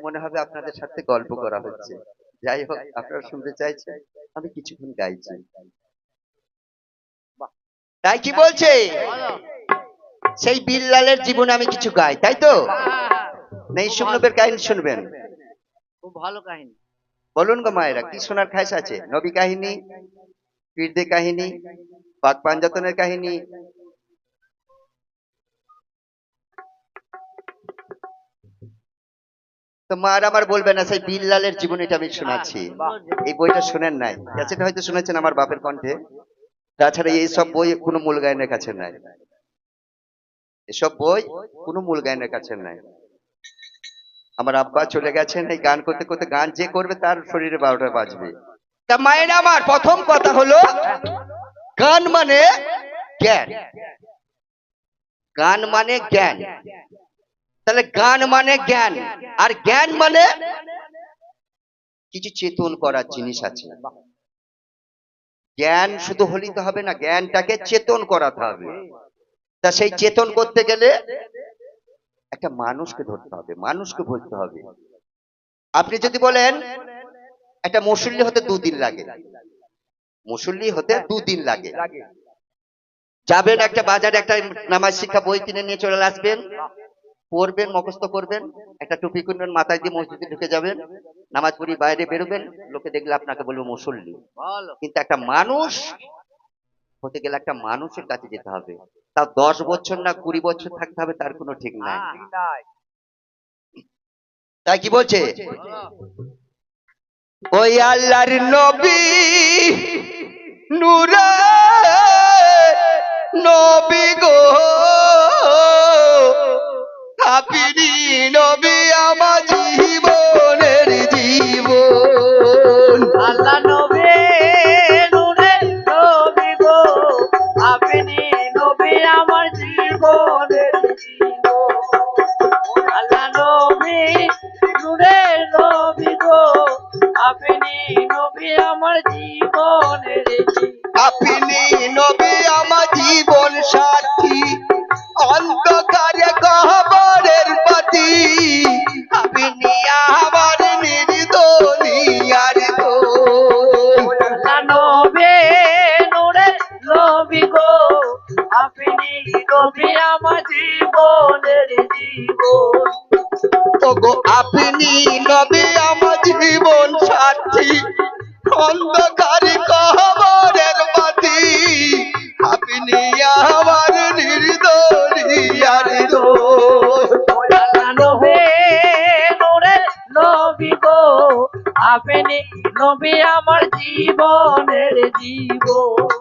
মনে হবে আপনাদের সাথে গল্প করা হচ্ছে। যাই হোক, আপনারা শুনতে চাইছেন, আমি কিছুক্ষণ গাইছি। তাই কি বলছে, সেই বিল্লালের জীবনে আমি কিছু গাই, তাই তো? নেই শুনবেন, কাহিনী শুনবেন, খুব ভালো কাহিনী। বলুন গো মায়েরা, কি শোনার খাইশ আছে? নবী কাহিনী, পীরদের কাহিনী, পাক পাঞ্জাতনের কাহিনী, তো মার আমার বলবে না সেই বিল্লালের জীবনীটা আমি শোনাচ্ছি। এই বইটা শোনেন নাই, ক্যাসেট হয়তো শুনেছেন আমার বাপের কণ্ঠে, তাছাড়া এইসব বই কোনো মূল গায়নের কাছে নাই, এসব বই কোনো মূল গায়নের কাছে নাই। আমার আব্বা চলে গেছেন, এই গান করতে করতে গান যে করবে তার শরীরে 12টা বাজবে। তা মায়ের আমার প্রথম কথা হলো, গান মানে জ্ঞান, গান মানে জ্ঞান। তাহলে গান মানে জ্ঞান, আর জ্ঞান মানে কিছু চেতন করার জিনিস আছে। জ্ঞান শুধু হলেই তো হবে না, জ্ঞানটাকে চেতন করাতে হবে। তা সেই চেতন করতে গেলে একটা মানুষকে ধরতে হবে, মানুষকে বুঝতে হবে। আপনি যদি বলেন একটা মুসল্লি হতে 2 দিন লাগে, মুসল্লি হতে 2 দিন লাগে, যাবেন একটা বাজারে, একটা নামাজ শিক্ষা বই কিনে নিয়ে চলে আসবেন, পড়বেন, মুখস্থ করবেন, একটা টুপি কিনবেন, মাথায় দিয়ে মসজিদে ঢুকে যাবেন, নামাজ পড়ি বাইরে বেরোবেন, লোকে দেখলে আপনাকে বলবে মুসল্লি। কিন্তু একটা মানুষ হতে গেলে একটা মানুষের কাছে যেতে হবে, তা 10 বছর না 20 বছর থাকতে হবে তার কোনো ঠিক নাই। তাই কি বলছে, ওই আল্লাহর নবী নূরে নবী গো, আপনি নবী আমার জীবনের জীবন। আল্লাহ নবী নূরে নবী গো, আপনি নবী আমার জীবনের জীবন। আল্লাহ নবী নূরে নবী গো, আপনি নবী আমার জীবনের জীবন। আপনি নবী আমার জীবন সাথী, অন্ধকারে কবরের পথি, আপনি আমার নির্দনিয়ার দোল। আল্লাহ নবী নূরে নবী গো, আপনি নবী আমার জীবনের জীবন। ওগো আপনি নবী আমার জীবন সাথী, অন্ধকারে কবরের পথি, আপনি আমার নির্দনিয়ার দোল। আল্লাহ নবী নূরে নবী গো, আপনি নবী আমার জীবনের জীবন।